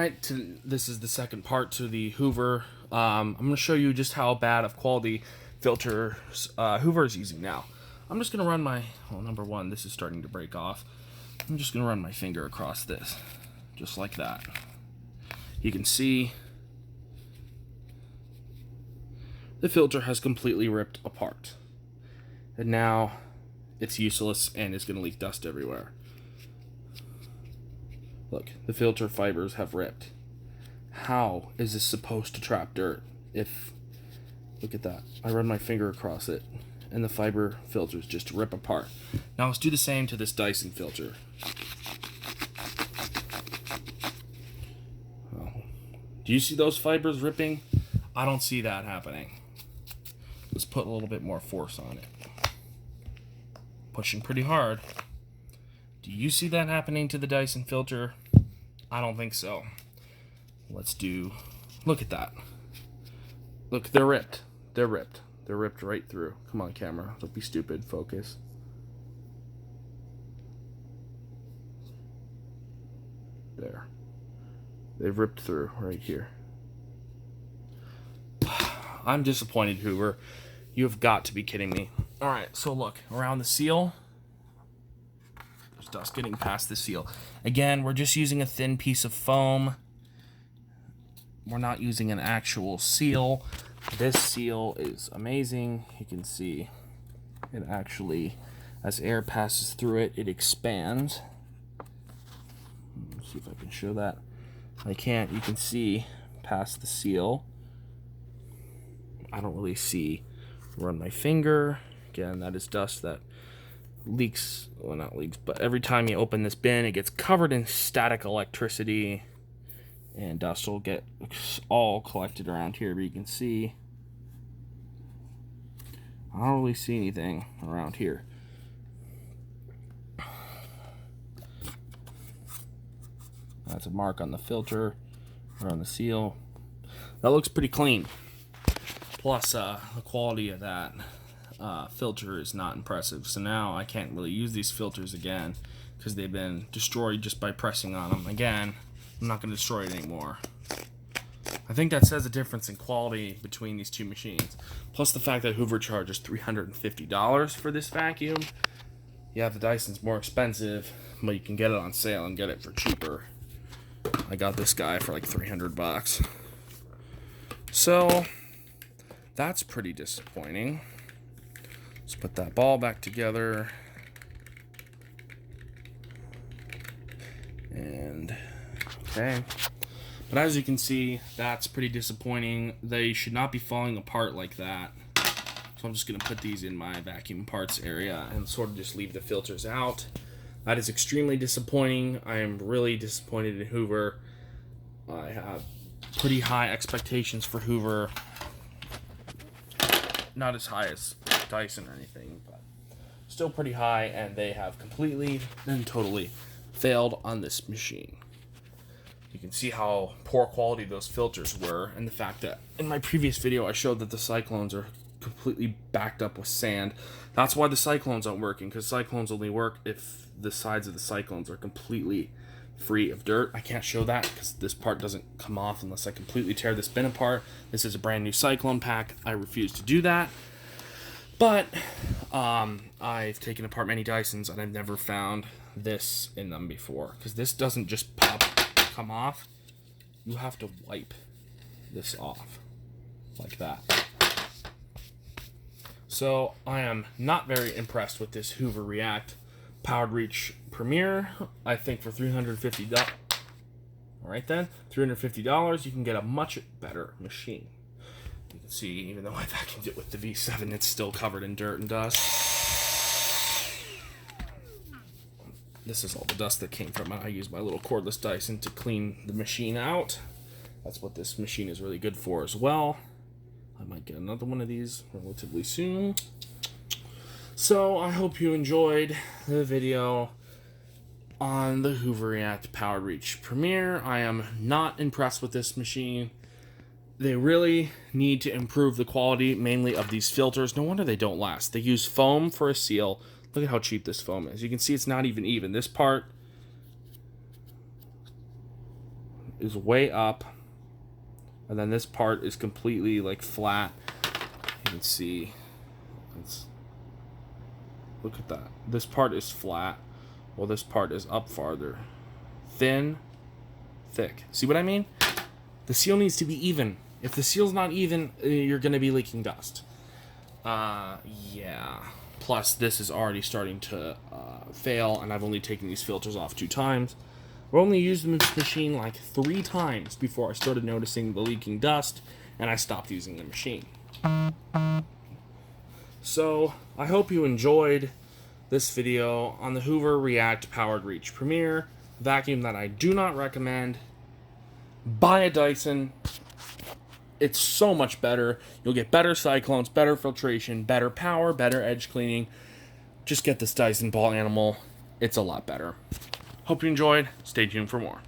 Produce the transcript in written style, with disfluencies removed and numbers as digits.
Alright, this is the second part to the Hoover. I'm going to show you just how bad of quality filters Hoover is using now. I'm just going to run my, well, number one, this is starting to break off. I'm just going to run my finger across this, just like that. You can see the filter has completely ripped apart. And now it's useless and is going to leak dust everywhere. Look, the filter fibers have ripped. How is this supposed to trap dirt if, look at that, I run my finger across it and the fiber filters just rip apart. Now let's do the same to this Dyson filter. Oh. Do you see those fibers ripping? I don't see that happening. Let's put a little bit more force on it. Pushing pretty hard. Do you see that happening to the Dyson filter? I don't think so. Let's do, look at that. Look, they're ripped. They're ripped. They're ripped right through. Come on, camera. Don't be stupid. Focus. There. They've ripped through right here. I'm disappointed, Hoover. You have got to be kidding me. Alright, so look, around the seal, there's dust getting past the seal. Again, we're just using a thin piece of foam. We're not using an actual seal. This seal is amazing. You can see it actually, as air passes through it, it expands. Let's see if I can show that. I can't. You can see past the seal. I don't really see. Run my finger. Again, that is dust that leaks, well, not leaks, but every time you open this bin, it gets covered in static electricity, and dust will get all collected around here. But you can see, I don't really see anything around here. That's a mark on the filter or on the seal. That looks pretty clean. Plus, the quality of that filter is not impressive. So now I can't really use these filters again because they've been destroyed just by pressing on them. Again, I'm not going to destroy it anymore. I think that says a difference in quality between these two machines. Plus the fact that Hoover charges $350 for this vacuum. Yeah, the Dyson's more expensive, but you can get it on sale and get it for cheaper. I got this guy for like 300 bucks. So that's pretty disappointing. Let's put that ball back together. And, okay. But as you can see, that's pretty disappointing. They should not be falling apart like that. So I'm just going to put these in my vacuum parts area and sort of just leave the filters out. That is extremely disappointing. I am really disappointed in Hoover. I have pretty high expectations for Hoover. Not as high as Dyson or anything, but still pretty high, and they have completely and totally failed on this machine. You can see how poor quality those filters were, and the fact that in my previous video I showed that the cyclones are completely backed up with sand. That's why the cyclones aren't working, because cyclones only work if the sides of the cyclones are completely free of dirt. I can't show that because this part doesn't come off unless I completely tear this bin apart. This is a brand new cyclone pack. I refuse to do that. But I've taken apart many Dysons and I've never found this in them before, because this doesn't just come off. You have to wipe this off like that. So I am not very impressed with this Hoover React Powered Reach Premier. I think for $350, all right then, $350, you can get a much better machine. You can see, even though I vacuumed it with the V7, it's still covered in dirt and dust. This is all the dust that came from it. I used my little cordless Dyson to clean the machine out. That's what this machine is really good for as well. I might get another one of these relatively soon. So I hope you enjoyed the video on the Hoover React Powered Reach Premier. I am not impressed with this machine. They really need to improve the quality, mainly of these filters. No wonder they don't last. They use foam for a seal. Look at how cheap this foam is. You can see it's not even. This part is way up, and then this part is completely like flat. You can see, look at that. This part is flat, while this part is up farther. Thin, thick. See what I mean? The seal needs to be even. If the seal's not even, you're going to be leaking dust. Yeah. Plus, this is already starting to fail, and I've only taken these filters off 2 times. I only used this machine like 3 times before I started noticing the leaking dust, and I stopped using the machine. So, I hope you enjoyed this video on the Hoover React Powered Reach Premier vacuum that I do not recommend. Buy a Dyson. It's so much better. You'll get better cyclones, better filtration, better power, better edge cleaning. Just get this Dyson ball animal. It's a lot better. Hope you enjoyed. Stay tuned for more.